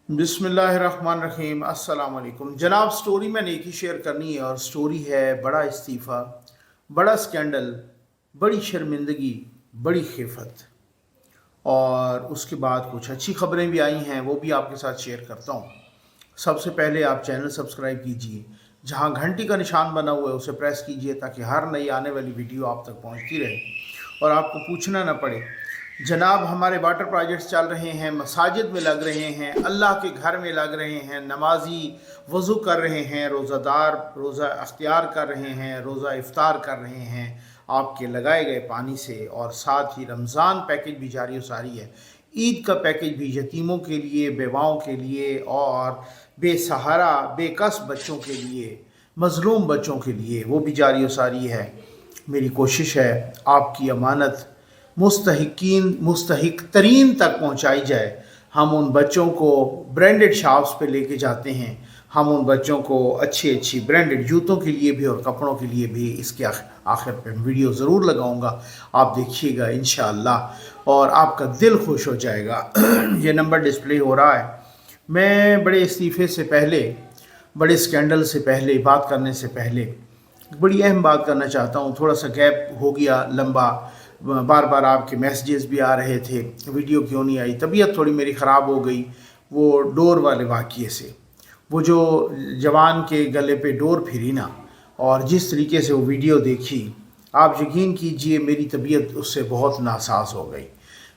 बिस्मिल्लाहिर्रहमानिर्रहीम। अस्सलाम वालेकुम जनाब। स्टोरी मैंने एक ही शेयर करनी है और स्टोरी है बड़ा इस्तीफ़ा, बड़ा स्कैंडल, बड़ी शर्मिंदगी, बड़ी खिफत और उसके बाद कुछ अच्छी खबरें भी आई हैं, वो भी आपके साथ शेयर करता हूँ। सबसे पहले आप चैनल सब्सक्राइब कीजिए, जहाँ घंटी का निशान बना हुआ है उसे प्रेस कीजिए ताकि हर नई आने वाली वीडियो आप तक पहुँचती रहे और आपको पूछना ना पड़े। जनाब, हमारे वाटर प्रोजेक्ट्स चल रहे हैं, मसाजिद में लग रहे हैं, अल्लाह के घर में लग रहे हैं, नमाजी वज़ू कर रहे हैं, रोज़ादार रोज़ा अख्तियार कर रहे हैं, रोज़ा इफ्तार कर रहे हैं आपके लगाए गए पानी से, और साथ ही रमज़ान पैकेज भी जारी सारी है। ईद का पैकेज भी यतीमों के लिए, बेवाओं के लिए और बेसहारा बेकस बच्चों के लिए, मज़लूम बच्चों के लिए वो भी जारी सारी है। मेरी कोशिश है आपकी अमानत मुस्तहिक तरीन तक पहुंचाई जाए। हम उन बच्चों को ब्रांडेड शॉप्स पे लेके जाते हैं, हम उन बच्चों को अच्छी ब्रांडेड जूतों के लिए भी और कपड़ों के लिए भी। इसके आखिर पे वीडियो ज़रूर लगाऊंगा, आप देखिएगा इंशाअल्लाह और आपका दिल खुश हो जाएगा। ये नंबर डिस्प्ले हो रहा है। मैं बड़े इस्तीफ़े से पहले, बड़े स्कैंडल से पहले बात करने से पहले बड़ी अहम बात करना चाहता हूँ। थोड़ा सा गैप हो गया लंबा, बार बार आपके मैसेजेस भी आ रहे थे, वीडियो क्यों नहीं आई। तबीयत थोड़ी मेरी ख़राब हो गई वो डोर वाले वाक़ये से। वो जो जवान के गले पे डोर फिरी ना और जिस तरीके से वो वीडियो देखी, आप यकीन कीजिए मेरी तबीयत उससे बहुत नासाज हो गई।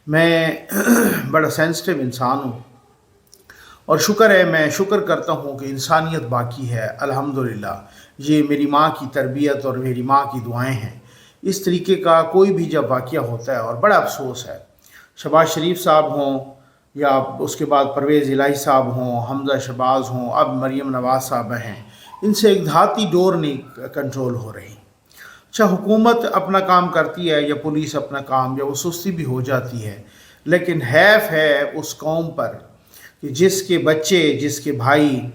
मैं बड़ा सेंसिटिव इंसान हूँ और शुक्र है, मैं शुक्र करता हूँ कि इंसानियत बाकी है अल्हम्दुलिल्लाह। ये मेरी माँ की तरबियत और मेरी माँ की दुआएं हैं। इस तरीके का कोई भी जब वाक़या होता है, और बड़ा अफसोस है, शहबाज शरीफ साहब हों या उसके बाद परवेज़ इलाही साहब हों, हमजा शहबाज हों, अब मरीम नवाज़ साहब हैं, इनसे एक धाती डोर नहीं कंट्रोल हो रही। अच्छा, हुकूमत अपना काम करती है या पुलिस अपना काम, या वो सुस्ती भी हो जाती है, लेकिन हैफ है उस कौम पर कि जिसके बच्चे, जिसके भाई,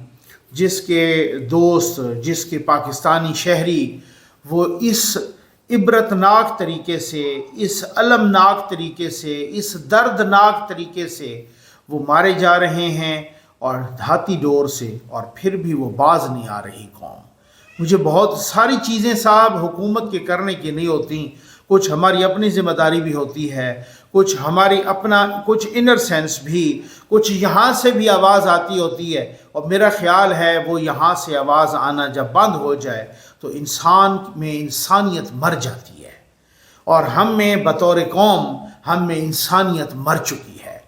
जिसके दोस्त, जिसके पाकिस्तानी शहरी वो इस इबरतनाक तरीके से, इस अलमनाक तरीके से, इस दर्दनाक तरीके से वो मारे जा रहे हैं और धाती डोर से, और फिर भी वो बाज नहीं आ रही कौम। मुझे बहुत सारी चीज़ें साहब हुकूमत के करने की नहीं होती, कुछ हमारी अपनी ज़िम्मेदारी भी होती है, कुछ हमारी अपना कुछ इनर सेंस भी, कुछ यहाँ से भी आवाज़ आती होती है। और मेरा ख्याल है वो यहाँ से आवाज़ आना जब बंद हो जाए तो इंसान में इंसानियत मर जाती है, और हम में बतौर कौम हम में इंसानियत मर चुकी है।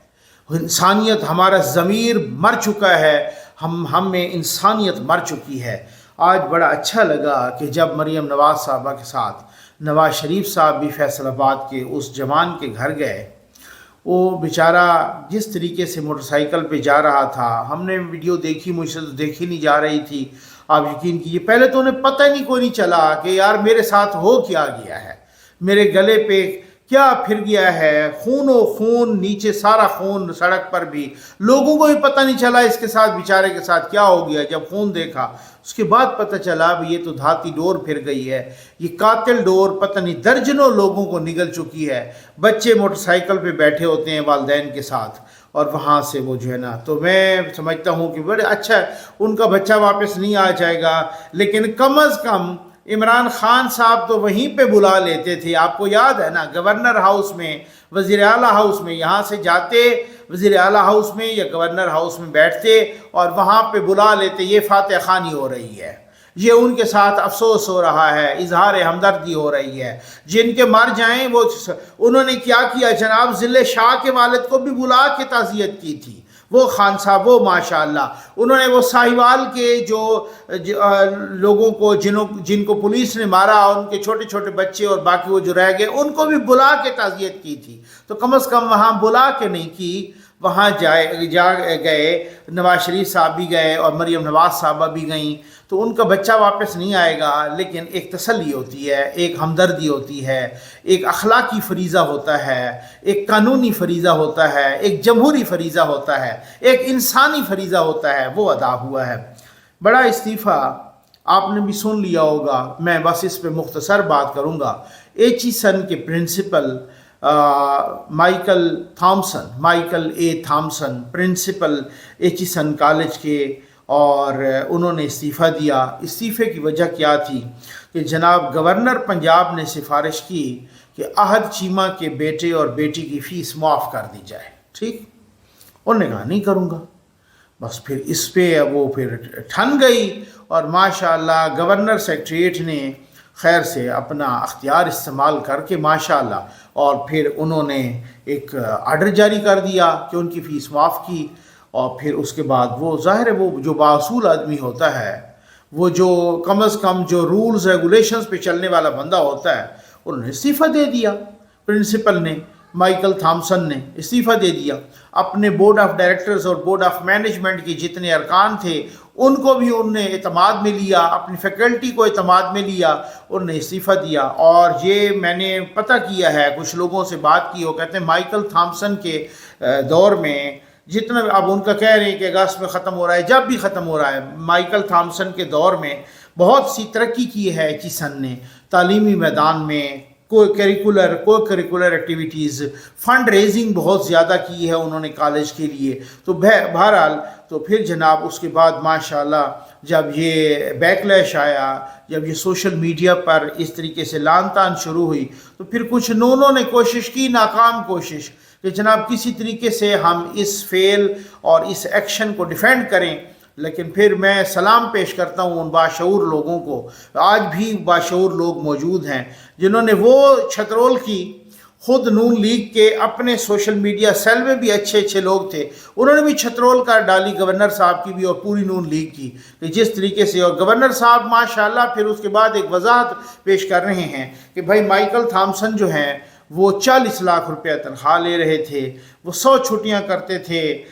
इंसानियत, हमारा ज़मीर मर चुका है, हम में इंसानियत मर चुकी है। आज बड़ा अच्छा लगा कि जब मरीम नवाज़ साहबा के साथ नवाज़ शरीफ साहब भी फैसलाबाद के उस जवान के घर गए। वो बेचारा जिस तरीके से मोटरसाइकिल पे जा रहा था, हमने वीडियो देखी, मुझसे तो देखी नहीं जा रही थी। आप यकीन कीजिए, पहले तो उन्हें पता ही नहीं चला कि यार मेरे साथ हो क्या गया है, मेरे गले पे क्या फिर गया है, खूनो खून, नीचे सारा खून, सड़क पर भी लोगों को भी पता नहीं चला इसके साथ, बेचारे के साथ क्या हो गया। जब खून देखा उसके बाद पता चला अब ये तो धाती डोर फिर गई है, ये कातिल डोर पता नहीं दर्जनों लोगों को निगल चुकी है। बच्चे मोटरसाइकिल पे बैठे होते हैं वालिदैन के साथ, और वहाँ से वो जो है ना, तो मैं समझता हूँ कि बड़े अच्छा है, उनका बच्चा वापस नहीं आ जाएगा, लेकिन कम अज़ कम इमरान खान साहब तो वहीं पे बुला लेते थे। आपको याद है ना, गवर्नर हाउस में, वज़ीर आला हाउस में, यहाँ से जाते वज़ीर आला हाउस में या गवर्नर हाउस में बैठते और वहाँ पे बुला लेते, ये फातह खानी हो रही है, ये उनके साथ अफसोस हो रहा है, इजहार हमदर्दी हो रही है, जिनके मर जाएं वो। उन्होंने क्या किया जनाब, ज़िले शाह के वालिद को भी बुला के ताज़ियत की थी, वो खान साहब, वो माशाअल्लाह उन्होंने वो साहिवाल के लोगों को जिनको पुलिस ने मारा और उनके छोटे छोटे बच्चे और बाकी वो जो रह गए उनको भी बुला के ताज़ियत की थी। तो कम से कम वहाँ बुला के नहीं की, वहाँ जा गए, नवाज शरीफ साहब भी गए और मरीम नवाज साहबा भी गई। तो उनका बच्चा वापस नहीं आएगा, लेकिन एक तसल्ली होती है, एक हमदर्दी होती है, एक अखलाकी फरीज़ा होता है, एक कानूनी फरीज़ा होता है, एक जमहूरी फरीज़ा होता है, एक इंसानी फरीज़ा होता है, वो अदा हुआ है। बड़ा इस्तीफ़ा आपने भी सुन लिया होगा, मैं बस इस पे मुख्तसर बात करूँगा। एचिसन के प्रिंसिपल माइकल ए थॉमसन प्रिंसिपल एचिसन कॉलेज के, और उन्होंने इस्तीफ़ा दिया। इस्तीफ़े की वजह क्या थी कि जनाब गवर्नर पंजाब ने सिफारिश की कि अहद चीमा के बेटे और बेटी की फ़ीस माफ़ कर दी जाए। ठीक, उन्होंने कहा नहीं करूँगा। बस फिर इस पे वो फिर ठन गई, और माशाअल्लाह गवर्नर सेक्रेटरीट ने खैर से अपना अख्तियार इस्तेमाल करके माशाअल्लाह, और फिर उन्होंने एक आर्डर जारी कर दिया कि उनकी फ़ीस माफ़ की। और फिर उसके बाद वो ज़ाहिर है वो जो बासूल आदमी होता है, वो जो कम अज़ कम जो रूल्स रेगुलेशंस पे चलने वाला बंदा होता है, उन्होंने इस्तीफ़ा दे दिया। प्रिंसिपल ने, माइकल थॉमसन ने इस्तीफ़ा दे दिया। अपने बोर्ड ऑफ डायरेक्टर्स और बोर्ड ऑफ मैनेजमेंट के जितने अरकान थे उनको भी उनने एतमाद में लिया, अपनी फैकल्टी को एतमाद में लिया, उन्होंने इस्तीफ़ा दिया। और ये मैंने पता किया है, कुछ लोगों से बात की, वो कहते हैं माइकल थॉमसन के दौर में जितना, अब उनका कह रहे हैं कि अगस्त में ख़त्म हो रहा है, जब भी ख़त्म हो रहा है, माइकल थॉमसन के दौर में बहुत सी तरक्की की है एचिसन ने तालीमी मैदान में, को करिकुलर एक्टिविटीज़, फ़ंड रेजिंग बहुत ज़्यादा की है उन्होंने कॉलेज के लिए। तो बहरहाल तो फिर जनाब उसके बाद माशाल्लाह जब ये बैकलैश आया, जब ये सोशल मीडिया पर इस तरीके से लान तान शुरू हुई, तो फिर कुछ नूनों ने कोशिश की, नाकाम कोशिश, कि जनाब किसी तरीके से हम इस फेल और इस एक्शन को डिफेंड करें। लेकिन फिर मैं सलाम पेश करता हूँ उन बाशऊर लोगों को, आज भी बाशऊर लोग मौजूद हैं जिन्होंने वो छतरोल की, खुद नून लीग के अपने सोशल मीडिया सेल में भी अच्छे अच्छे लोग थे, उन्होंने भी छतरोल कर डाली गवर्नर साहब की भी और पूरी नून लीग की, कि जिस तरीके से। और गवर्नर साहब माशाल्लाह फिर उसके बाद एक वजाहत पेश कर रहे हैं कि भाई माइकल थॉमसन जो हैं वो 40 लाख रुपया तनख्वाह ले रहे थे, वो 100 छुट्टियाँ करते थे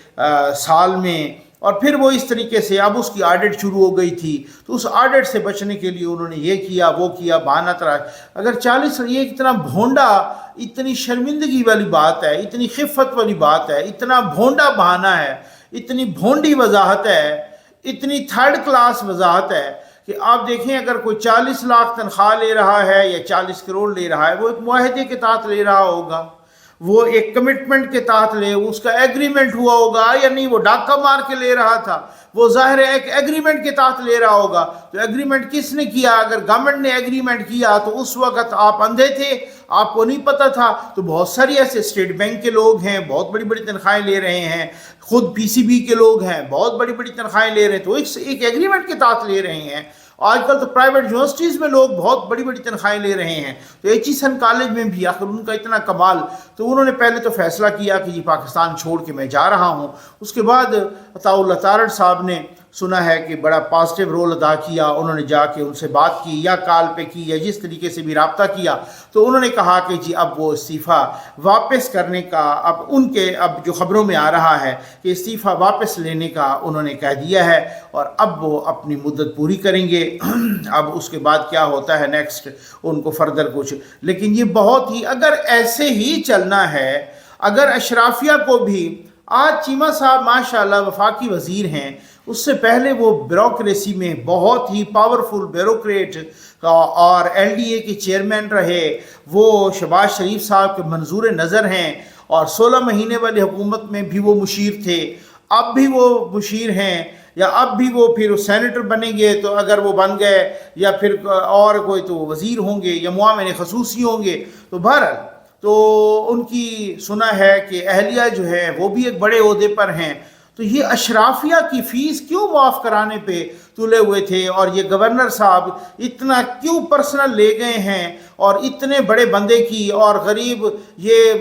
साल में, और फिर वो इस तरीके से अब उसकी ऑडिट शुरू हो गई थी, तो उस ऑडिट से बचने के लिए उन्होंने ये किया वो किया, बहाना तराश। अगर 40, ये इतना भोंडा, इतनी शर्मिंदगी वाली बात है, इतनी खिफ़त वाली बात है, इतना भोंडा बहाना है, इतनी भोंडी वजाहत है, इतनी थर्ड क्लास वजाहत है कि आप देखें अगर कोई 40 लाख तनख्वाह ले रहा है या 40 करोड़ ले रहा है, वो एक मुआहदे के तहत ले रहा होगा, वो एक कमिटमेंट के तहत ले, उसका एग्रीमेंट हुआ होगा या नहीं, वो डाका मार के ले रहा था, वो ज़ाहिर है एक एग्रीमेंट के तहत ले रहा होगा। तो एग्रीमेंट किसने किया? अगर गवर्नमेंट ने एग्रीमेंट किया तो उस वक्त आप अंधे थे, आपको नहीं पता था। तो बहुत सारी ऐसे स्टेट बैंक के लोग हैं, बहुत बड़ी बड़ी तनख्वाहें ले रहे हैं, खुद पीसीबी के लोग हैं, बहुत बड़ी बड़ी तनख्वाहें ले रहे हैं, तो एक एग्रीमेंट के तहत ले रहे हैं। आजकल तो प्राइवेट यूनिवर्सिटीज़ में लोग बहुत बड़ी बड़ी तनख्वाहें ले रहे हैं, तो एचिसन कॉलेज में भी आखिर उनका इतना कमाल। तो उन्होंने पहले तो फैसला किया कि ये पाकिस्तान छोड़ के मैं जा रहा हूँ। उसके बाद अताउल्लाह तारड़ साहब ने सुना है कि बड़ा पॉजिटिव रोल अदा किया, उन्होंने जाके उनसे बात की या कॉल पे की या जिस तरीके से भी रब्ता किया, तो उन्होंने कहा कि जी अब वो इस्तीफ़ा वापस करने का, अब उनके अब जो ख़बरों में आ रहा है कि इस्तीफ़ा वापस लेने का उन्होंने कह दिया है, और अब वो अपनी मुद्दत पूरी करेंगे। अब उसके बाद क्या होता है नेक्स्ट, उनको फर्दर कुछ, लेकिन ये बहुत ही, अगर ऐसे ही चलना है, अगर अशराफिया को भी, आज चीमा साहब माशाल्लाह वफाकी वज़ीर हैं, उससे पहले वो ब्यूरोक्रेसी में बहुत ही पावरफुल ब्यूरोक्रेट और एलडीए के चेयरमैन रहे, वो शहबाज शरीफ साहब के मंजूर नज़र हैं, और 16 महीने वाली हुकूमत में भी वो मुशीर थे, अब भी वो मुशीर हैं, या अब भी वो फिर सेनेटर बनेंगे, तो अगर वो बन गए, या फिर और कोई तो वज़ीर होंगे या मुआविन खसूसी होंगे। तो बहरहाल तो उनकी सुना है कि अहलिया जो है वो भी एक बड़े ओहदे पर हैं। तो ये अशराफिया की फ़ीस क्यों माफ़ कराने पे तुले हुए थे, और ये गवर्नर साहब इतना क्यों पर्सनल ले गए हैं, और इतने बड़े बंदे की, और गरीब ये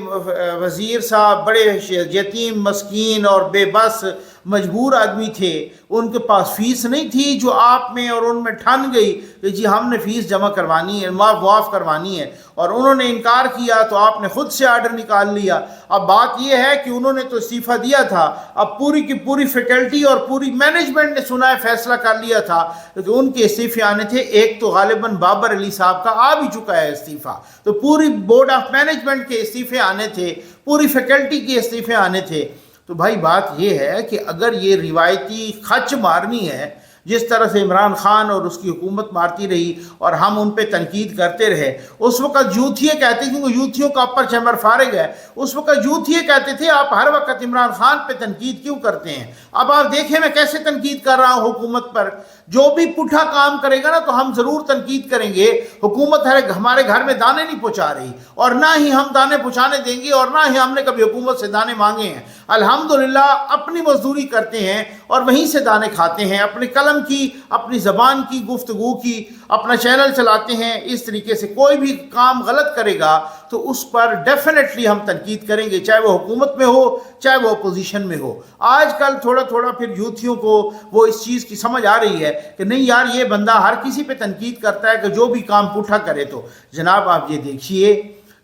वज़ीर साहब बड़े यतीम मस्कीन और बेबस मजबूर आदमी थे, उनके पास फ़ीस नहीं थी जो आप में और उनमें ठन गई कि जी हमने फ़ीस जमा करवानी है, माफ़ करवानी है, और उन्होंने इनकार किया तो आपने ख़ुद से आर्डर निकाल लिया। अब बात यह है कि उन्होंने तो इस्तीफ़ा दिया था, अब पूरी की पूरी फैकल्टी और पूरी मैनेजमेंट ने सुना है फैसला कर लिया था कि उनके इस्तीफ़े आने थे। एक तो गालिबन बाबर अली साहब का आ भी चुका है इस्तीफ़ा, तो पूरी बोर्ड ऑफ मैनेजमेंट के इस्तीफ़े आने थे, पूरी फैकल्टी के इस्तीफ़े आने थे। तो भाई बात यह है कि अगर ये रिवायती खच मारनी है, جس طرح سے عمران خان اور اس کی حکومت مارتی رہی اور ہم ان پہ تنقید کرتے رہے، اس وقت یوتھیے کہتے، کیونکہ یوتھیوں کا اپر چیمبر فارغ ہے، اس وقت یوتھیے کہتے تھے آپ ہر وقت عمران خان پہ تنقید کیوں کرتے ہیں؟ اب آپ دیکھیں میں کیسے تنقید کر رہا ہوں حکومت پر، جو بھی پٹھا کام کرے گا نا تو ہم ضرور تنقید کریں گے۔ حکومت ہمارے گھر میں دانے نہیں پہنچا رہی اور نہ ہی ہم دانے پہنچانے دیں گے، اور نہ ہی ہم نے کبھی حکومت سے دانے مانگے ہیں۔ الحمدللہ اپنی مزدوری کرتے ہیں اور وہیں سے دانے کھاتے ہیں، اپنے قلم کی، اپنی زبان کی، گفتگو کی، اپنا چینل چلاتے ہیں۔ اس طریقے سے کوئی بھی کام غلط کرے گا تو اس پر ڈیفینیٹلی ہم تنقید کریں گے، چاہے وہ حکومت میں ہو چاہے وہ اپوزیشن میں ہو۔ آج کل تھوڑا تھوڑا پھر یوتھیوں کو وہ اس چیز کی سمجھ آ رہی ہے کہ نہیں یار یہ بندہ ہر کسی پہ تنقید کرتا ہے کہ جو بھی کام پوٹھا کرے۔ تو جناب آپ یہ دیکھیے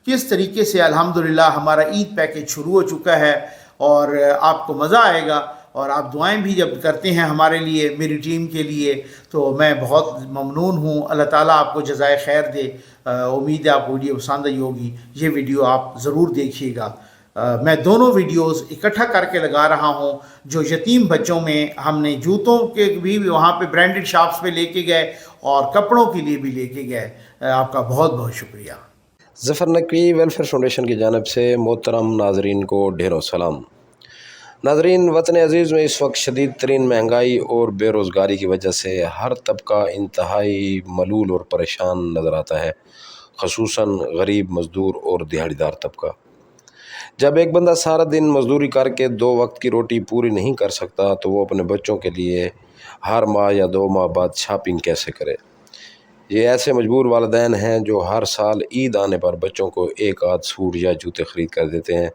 کس طریقے سے الحمدللہ ہمارا عید پیکج شروع ہو چکا ہے، اور آپ کو مزہ آئے گا، اور آپ دعائیں بھی جب کرتے ہیں ہمارے لیے، میری ٹیم کے لیے، تو میں بہت ممنون ہوں۔ اللہ تعالیٰ آپ کو جزائے خیر دے۔ امید ہے آپ کو ویڈیو پسند آئی ہوگی، یہ ویڈیو آپ ضرور دیکھیے گا۔ میں دونوں ویڈیوز اکٹھا کر کے لگا رہا ہوں، جو یتیم بچوں میں ہم نے جوتوں کے بھی وہاں پہ برانڈڈ شاپس پہ لے کے گئے اور کپڑوں کے لیے بھی لے کے گئے۔ آپ کا بہت بہت شکریہ۔ ظفر نقوی ویلفیئر فاؤنڈیشن کی جانب سے محترم ناظرین کو ڈھیروں سلام۔ ناظرین، وطن عزیز میں اس وقت شدید ترین مہنگائی اور بے روزگاری کی وجہ سے ہر طبقہ انتہائی ملول اور پریشان نظر آتا ہے، خصوصاً غریب، مزدور اور دیہڑی دار طبقہ۔ جب ایک بندہ سارا دن مزدوری کر کے 2 وقت کی روٹی پوری نہیں کر سکتا تو وہ اپنے بچوں کے لیے ہر ماہ یا 2 ماہ بعد شاپنگ کیسے کرے؟ یہ ایسے مجبور والدین ہیں جو ہر سال عید آنے پر بچوں کو 1 آدھ سوٹ یا جوتے خرید کر دیتے ہیں،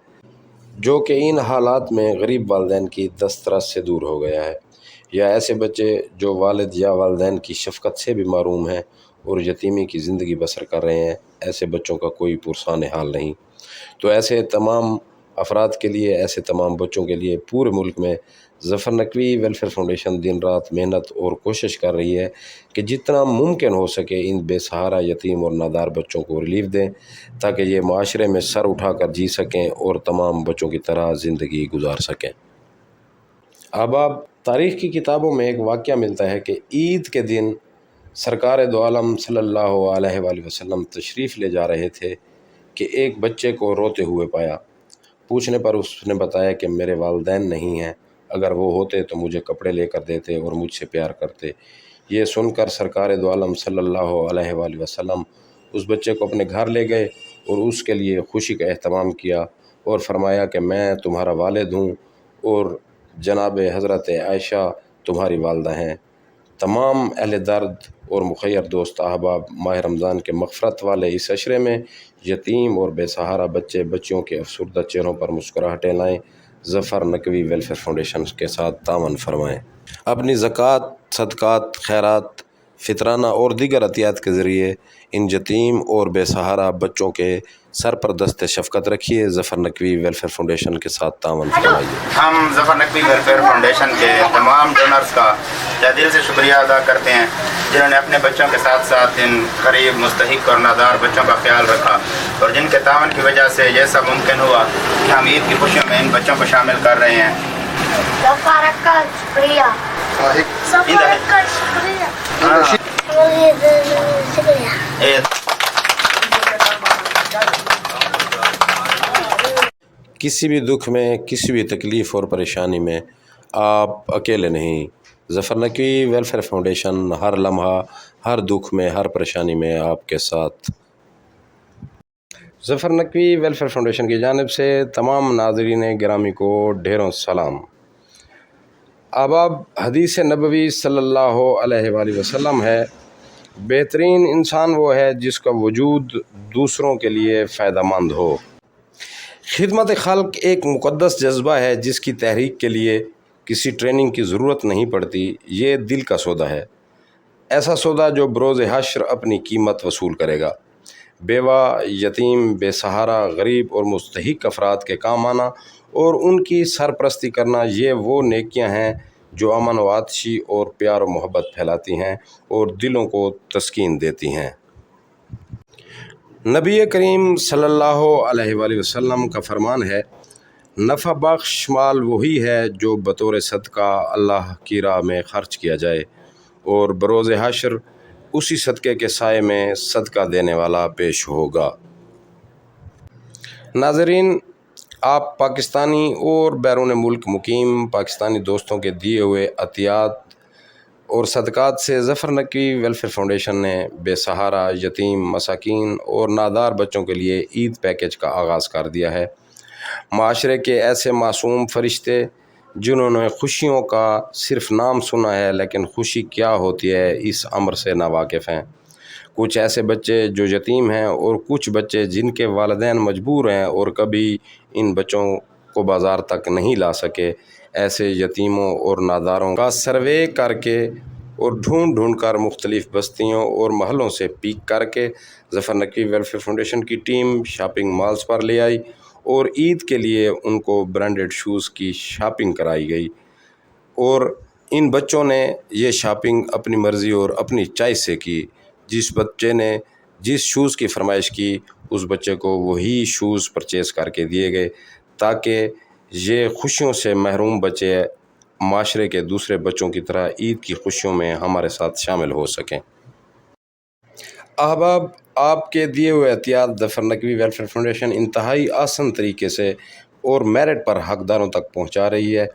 جو کہ ان حالات میں غریب والدین کی دسترس سے دور ہو گیا ہے، یا ایسے بچے جو والد یا والدین کی شفقت سے بھی محروم ہیں اور یتیمی کی زندگی بسر کر رہے ہیں، ایسے بچوں کا کوئی پرسان حال نہیں۔ تو ایسے تمام افراد کے لیے، ایسے تمام بچوں کے لیے پورے ملک میں ظفر نقوی ویلفیئر فاؤنڈیشن دن رات محنت اور کوشش کر رہی ہے کہ جتنا ممکن ہو سکے ان بے سہارا، یتیم اور نادار بچوں کو ریلیف دیں، تاکہ یہ معاشرے میں سر اٹھا کر جی سکیں اور تمام بچوں کی طرح زندگی گزار سکیں۔ اب تاریخ کی کتابوں میں ایک واقعہ ملتا ہے کہ عید کے دن سرکار دو عالم صلی اللہ علیہ وآلہ وسلم تشریف لے جا رہے تھے کہ ایک بچے کو روتے ہوئے پایا۔ پوچھنے پر اس نے بتایا کہ میرے والدین نہیں ہیں، اگر وہ ہوتے تو مجھے کپڑے لے کر دیتے اور مجھ سے پیار کرتے۔ یہ سن کر سرکار دو عالم صلی اللہ علیہ وآلہ وسلم اس بچے کو اپنے گھر لے گئے اور اس کے لیے خوشی کا اہتمام کیا اور فرمایا کہ میں تمہارا والد ہوں اور جناب حضرت عائشہ تمہاری والدہ ہیں۔ تمام اہل درد اور مخیر دوست احباب، ماہ رمضان کے مغفرت والے اس عشرے میں یتیم اور بے سہارا بچیوں کے افسردہ چہروں پر مسکراہٹیں لائیں، ظفر نقوی ویلفیئر فاؤنڈیشن کے ساتھ تعاون فرمائیں۔ اپنی زکوٰۃ، صدقات، خیرات، فطرانہ اور دیگر عطیات کے ذریعے ان یتیم اور بے سہارا بچوں کے سر پر دست شفقت رکھیے۔ ظفر نقوی ویلفیئر فاؤنڈیشن کے ساتھ تعاون فرمائیے۔ ہم ظفر نقوی ویلفیئر فاؤنڈیشن کے تمام ڈونرز کا تہ دل سے شکریہ ادا کرتے ہیں، جنہوں نے اپنے بچوں کے ساتھ ساتھ ان غریب، مستحق اور نادار بچوں کا خیال رکھا، اور جن کے تعاون کی وجہ سے یہ سب ممکن ہوا کہ ہم عید کی خوشیوں میں ان بچوں کو شامل کر رہے ہیں۔ ظفر کا شکریہ، ظفر کا شکریہ، شکریہ۔ کسی بھی دکھ میں، کسی بھی تکلیف اور پریشانی میں آپ اکیلے نہیں۔ ظفر نقوی ویلفیئر فاؤنڈیشن ہر لمحہ، ہر دکھ میں، ہر پریشانی میں آپ کے ساتھ۔ ظفر نقوی ویلفیئر فاؤنڈیشن کی جانب سے تمام ناظرین گرامی کو ڈھیروں سلام۔ اب حدیث نبوی صلی اللہ علیہ وآلہ وسلم ہے، بہترین انسان وہ ہے جس کا وجود دوسروں کے لیے فائدہ مند ہو۔ خدمت خلق ایک مقدس جذبہ ہے جس کی تحریک کے لیے کسی ٹریننگ کی ضرورت نہیں پڑتی، یہ دل کا سودا ہے، ایسا سودا جو بروز حشر اپنی قیمت وصول کرے گا۔ بیوہ، یتیم، بے سہارا، غریب اور مستحق افراد کے کام آنا اور ان کی سرپرستی کرنا، یہ وہ نیکیاں ہیں جو امن و آتشی اور پیار و محبت پھیلاتی ہیں اور دلوں کو تسکین دیتی ہیں۔ نبی کریم صلی اللہ علیہ وآلہ وسلم کا فرمان ہے، نفع بخش مال وہی ہے جو بطور صدقہ اللہ کی راہ میں خرچ کیا جائے اور بروز حشر اسی صدقے کے سائے میں صدقہ دینے والا پیش ہوگا۔ ناظرین، آپ پاکستانی اور بیرون ملک مقیم پاکستانی دوستوں کے دیے ہوئے عطیات اور صدقات سے ظفر نقوی ویلفیئر فاؤنڈیشن نے بے سہارا، یتیم، مساکین اور نادار بچوں کے لیے عید پیکیج کا آغاز کر دیا ہے۔ معاشرے کے ایسے معصوم فرشتے جنہوں نے خوشیوں کا صرف نام سنا ہے لیکن خوشی کیا ہوتی ہے اس امر سے ناواقف ہیں۔ کچھ ایسے بچے جو یتیم ہیں اور کچھ بچے جن کے والدین مجبور ہیں اور کبھی ان بچوں کو بازار تک نہیں لا سکے، ایسے یتیموں اور ناداروں کا سروے کر کے اور ڈھونڈ ڈھونڈ کر مختلف بستیوں اور محلوں سے پک کر کے ظفر نقوی ویلفیئر فاؤنڈیشن کی ٹیم شاپنگ مالز پر لے آئی اور عید کے لیے ان کو برانڈڈ شوز کی شاپنگ کرائی گئی، اور ان بچوں نے یہ شاپنگ اپنی مرضی اور اپنی چوائس سے کی۔ جس بچے نے جس شوز کی فرمائش کی اس بچے کو وہی شوز پرچیز کر کے دیے گئے تاکہ یہ خوشیوں سے محروم بچے معاشرے کے دوسرے بچوں کی طرح عید کی خوشیوں میں ہمارے ساتھ شامل ہو سکیں۔ احباب، آپ کے دیے ہوئے عطیات ظفر نقوی ویلفیئر فاؤنڈیشن انتہائی آسان طریقے سے اور میرٹ پر حقداروں تک پہنچا رہی ہے۔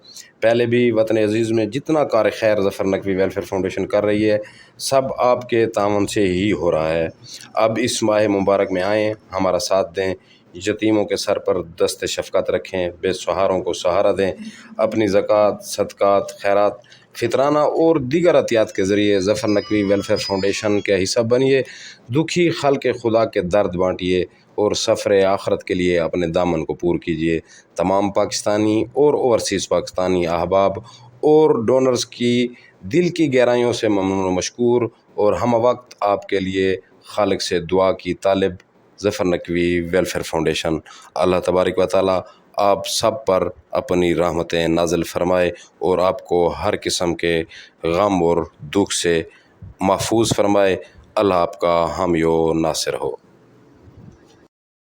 پہلے بھی وطن عزیز میں جتنا کار خیر ظفر نقوی ویلفیئر فاؤنڈیشن کر رہی ہے سب آپ کے تعاون سے ہی ہو رہا ہے۔ اب اس ماہ مبارک میں آئیں، ہمارا ساتھ دیں، یتیموں کے سر پر دست شفقت رکھیں، بے سہاروں کو سہارا دیں، اپنی زکوٰۃ، صدقات، خیرات، فطرانہ اور دیگر عطیات کے ذریعے ظفر نقوی ویلفیئر فاؤنڈیشن کے حصہ بنیے، دکھی خلق خدا کے درد بانٹیے اور سفر آخرت کے لیے اپنے دامن کو پور کیجیے۔ تمام پاکستانی اور اوورسیز پاکستانی احباب اور ڈونرز کی دل کی گہرائیوں سے ممنون و مشکور، اور ہم وقت آپ کے لیے خالق سے دعا کی طالب ظفر نقوی ویلفیئر فاؤنڈیشن۔ اللہ تبارک و تعالیٰ آپ سب پر اپنی رحمتیں نازل فرمائے اور آپ کو ہر قسم کے غم اور دکھ سے محفوظ فرمائے۔ اللہ آپ کا حامی و ناصر ہو۔